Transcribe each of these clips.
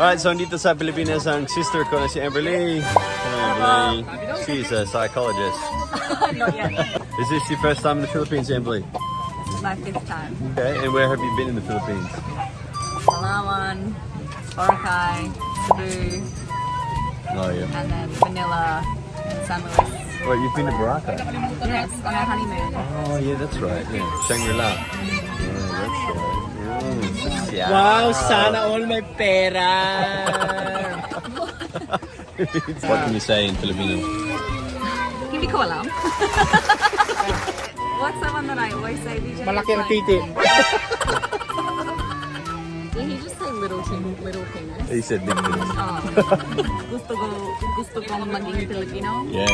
Alright, so dito sa Pilipinas ang sister ko na si Amberly. Amberly, she's a psychologist. Not yet. Is this your first time in the Philippines, Amberly? This is my 5th time. Okay, and where have you been in the Philippines? Palawan, Boracay, Cebu, Oh yeah. and then Manila and San Luis. Wait, you've been to Boracay? Yes, on our honeymoon. Oh yeah, that's right. Yeah, Shangri-La. Yeah, that's right. Yeah. Wow, sana all may pera. What can you say in Filipino? Hindi ko alam. What's the one that I always say, DJ? Malaki ang titi. Did he just say little penis? He said big things. Oh. gusto kong maging Filipino? Yes.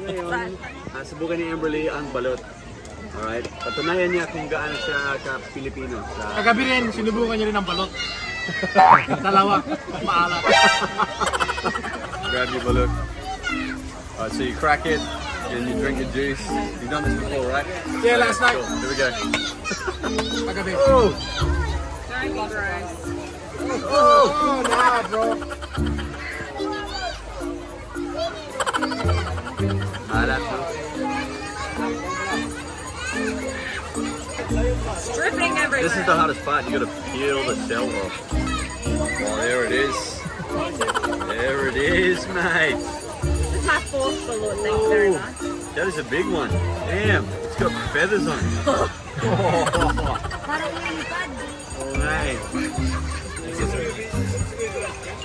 Yeah. Subukan ni Amberly ang balot. Alright? Patunayan niya kung gaano siya ka-Pilipino. Kagabi rin, sinubukan niya rin ang balot. Dalawa, maalat. Grab your balot. Alright, so you crack it and you drink the juice. You've done this before, right? Yeah, last night. Cool. Here we go. Kagabi. Oh! Don't be gross. Oh, nah, bro. Maalat, no? Dripping everywhere. This is the hardest part. You gotta peel the shell off. Oh, there it is. There it is, mate. This is my 4th balut, thank you very much. That is a big one. Damn, it's got feathers on it. Parang lilipad. Oh, mate.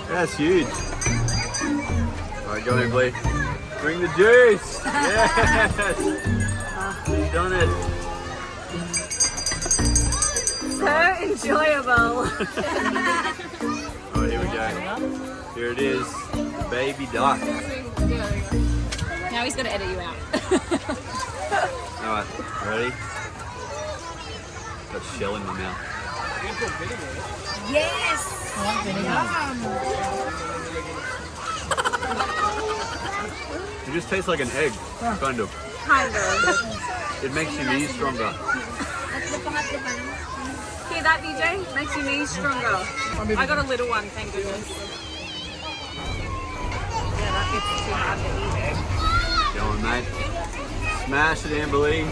That's huge. Alright, go ahead, Blake. Bring the juice. Yes. You've done it. So enjoyable. Oh, here we go. Here it is. The baby duck. Now he's got to edit you out. Alright, ready? Got shell in my mouth. Yes. It just tastes like an egg, kind of. Kind of. It makes your knees stronger. Hear that, DJ? Makes your knees stronger. I got a little one, thank goodness. Yeah, that gets too hard to eat. Go on, mate. Smash it, Amberly.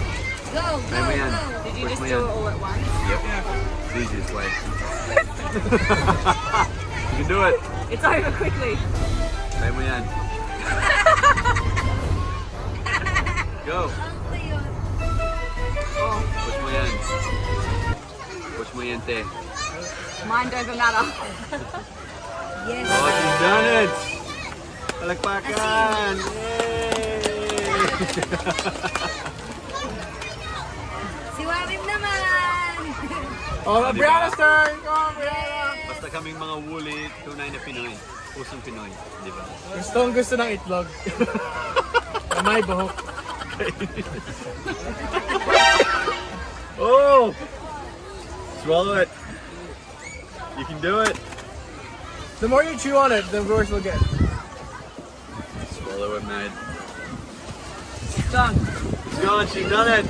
Go, Hey, man. Did you Push just me do in. it all at once? Yep. It's the easiest way. You can do it. It's over quickly. Hey, man. Go. Oh, Push mo yan. Push mo yan, te. mine doesn't matter. Yes. Oh, she's done it! Palakpakan! Yay! Si Walang naman! Oh, Brianna's turn. Come on, Brianna. Basta kaming mga woolly, tunay na Pinoy. Pusong Pinoy, di ba? Gusto ng itlog. Na may buhok. Oh! Swallow it. You can do it. The more you chew on it, the worse we'll get. Swallow it, mate. Done. It's gone, she's done it.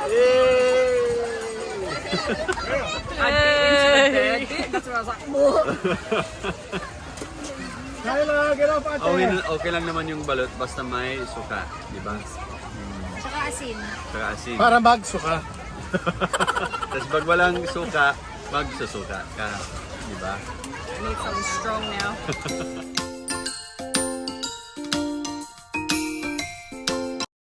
Yay! I bit into the third bit, that's where I was like, more. Kyla, get off ate. Okay lang naman yung balot basta may suka, di ba? Tsaka asin. Saka asin. Para magsuka. Tapos pag walang suka, magsusuka ka, di ba? I need something strong now.